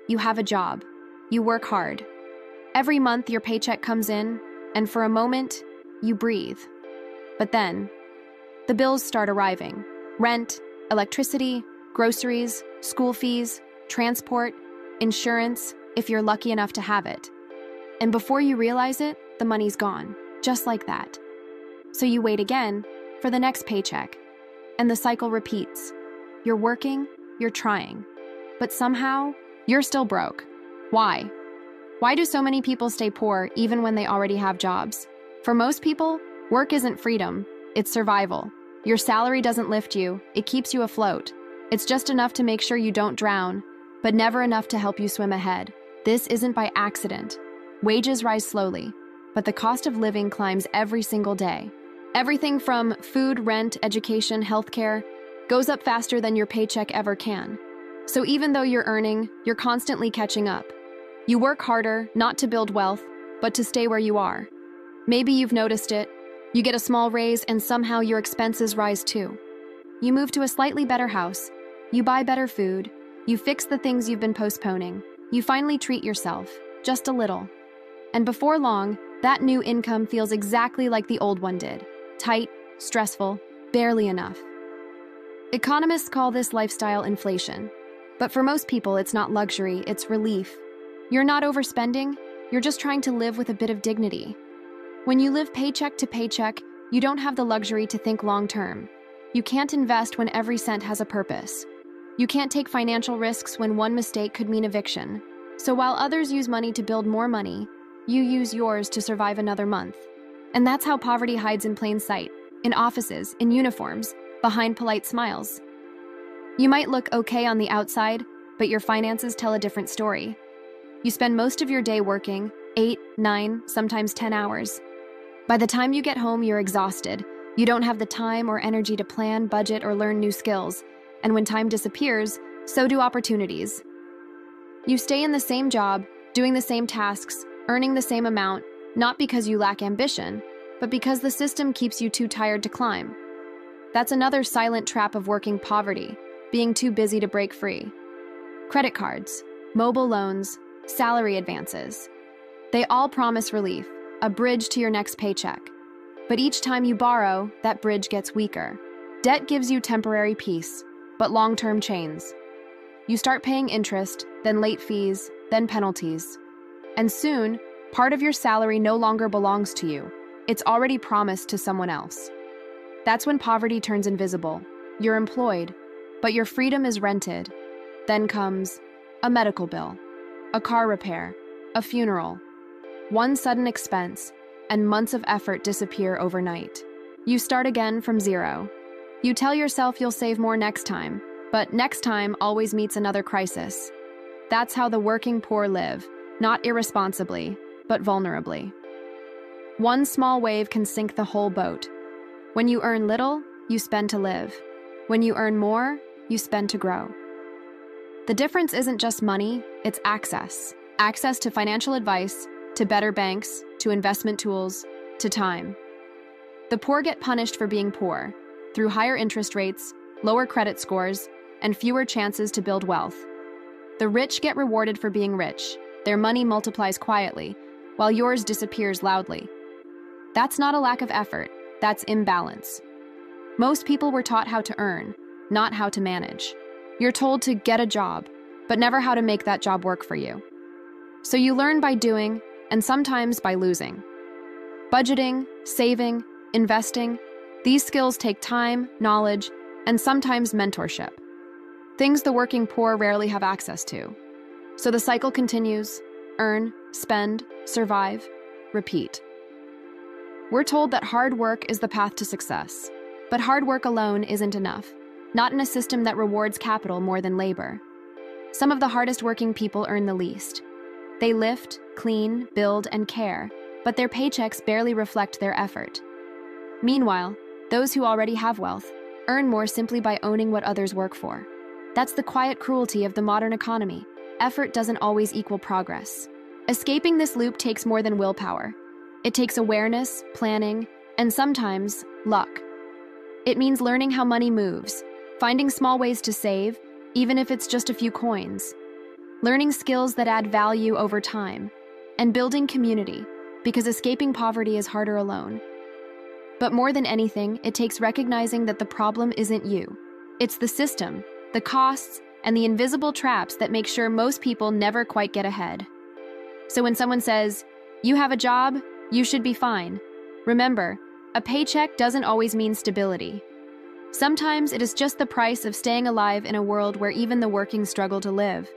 you have a job. You work hard. Every month your paycheck comes in, and for a moment, you breathe. But then, the bills start arriving. Rent, electricity, groceries, school fees, transport, insurance, if you're lucky enough to have it. And before you realize it, the money's gone, just like that. So you wait again for the next paycheck, and the cycle repeats. You're working, you're trying, but somehow, you're still broke. Why? Why do so many people stay poor even when they already have jobs? For most people, work isn't freedom, it's survival. Your salary doesn't lift you, it keeps you afloat. It's just enough to make sure you don't drown, but never enough to help you swim ahead. This isn't by accident. Wages rise slowly, but the cost of living climbs every single day. Everything from food, rent, education, healthcare goes up faster than your paycheck ever can. So even though you're earning, you're constantly catching up. You work harder, not to build wealth, but to stay where you are. Maybe you've noticed it. You get a small raise and somehow your expenses rise too. You move to a slightly better house. You buy better food. You fix the things you've been postponing. You finally treat yourself, just a little. And before long, that new income feels exactly like the old one did. Tight, stressful, barely enough. Economists call this lifestyle inflation. But for most people, it's not luxury, it's relief. You're not overspending, you're just trying to live with a bit of dignity. When you live paycheck to paycheck, you don't have the luxury to think long-term. You can't invest when every cent has a purpose. You can't take financial risks when one mistake could mean eviction. So while others use money to build more money, you use yours to survive another month. And that's how poverty hides in plain sight, in offices, in uniforms, behind polite smiles. You might look okay on the outside, but your finances tell a different story. You spend most of your day working, 8, 9, sometimes 10 hours. By the time you get home, you're exhausted. You don't have the time or energy to plan, budget, or learn new skills. And when time disappears, so do opportunities. You stay in the same job, doing the same tasks, earning the same amount, not because you lack ambition, but because the system keeps you too tired to climb. That's another silent trap of working poverty, being too busy to break free. Credit cards, mobile loans, salary advances. They all promise relief, a bridge to your next paycheck. But each time you borrow, that bridge gets weaker. Debt gives you temporary peace, but long-term chains. You start paying interest, then late fees, then penalties. And soon, part of your salary no longer belongs to you. It's already promised to someone else. That's when poverty turns invisible. You're employed, but your freedom is rented. Then comes a medical bill, a car repair, a funeral. One sudden expense, and months of effort disappear overnight. You start again from zero. You tell yourself you'll save more next time, but next time always meets another crisis. That's how the working poor live, not irresponsibly, but vulnerably. One small wave can sink the whole boat. When you earn little, you spend to live. When you earn more, you spend to grow. The difference isn't just money, it's access. Access to financial advice, to better banks, to investment tools, to time. The poor get punished for being poor, through higher interest rates, lower credit scores, and fewer chances to build wealth. The rich get rewarded for being rich. Their money multiplies quietly, while yours disappears loudly. That's not a lack of effort, that's imbalance. Most people were taught how to earn, not how to manage. You're told to get a job, but never how to make that job work for you. So you learn by doing, and sometimes by losing. Budgeting, saving, investing, these skills take time, knowledge, and sometimes mentorship. Things the working poor rarely have access to. So the cycle continues: earn, spend, survive, repeat. We're told that hard work is the path to success. But hard work alone isn't enough, not in a system that rewards capital more than labor. Some of the hardest working people earn the least. They lift, clean, build, and care, but their paychecks barely reflect their effort. Meanwhile, those who already have wealth earn more simply by owning what others work for. That's the quiet cruelty of the modern economy. Effort doesn't always equal progress. Escaping this loop takes more than willpower. It takes awareness, planning, and sometimes luck. It means learning how money moves, finding small ways to save, even if it's just a few coins. learning skills that add value over time, and building community, because escaping poverty is harder alone. But more than anything, it takes recognizing that the problem isn't you. It's the system, the costs, and the invisible traps that make sure most people never quite get ahead. So when someone says, "You have a job, you should be fine," remember, a paycheck doesn't always mean stability. Sometimes it is just the price of staying alive in a world where even the working struggle to live.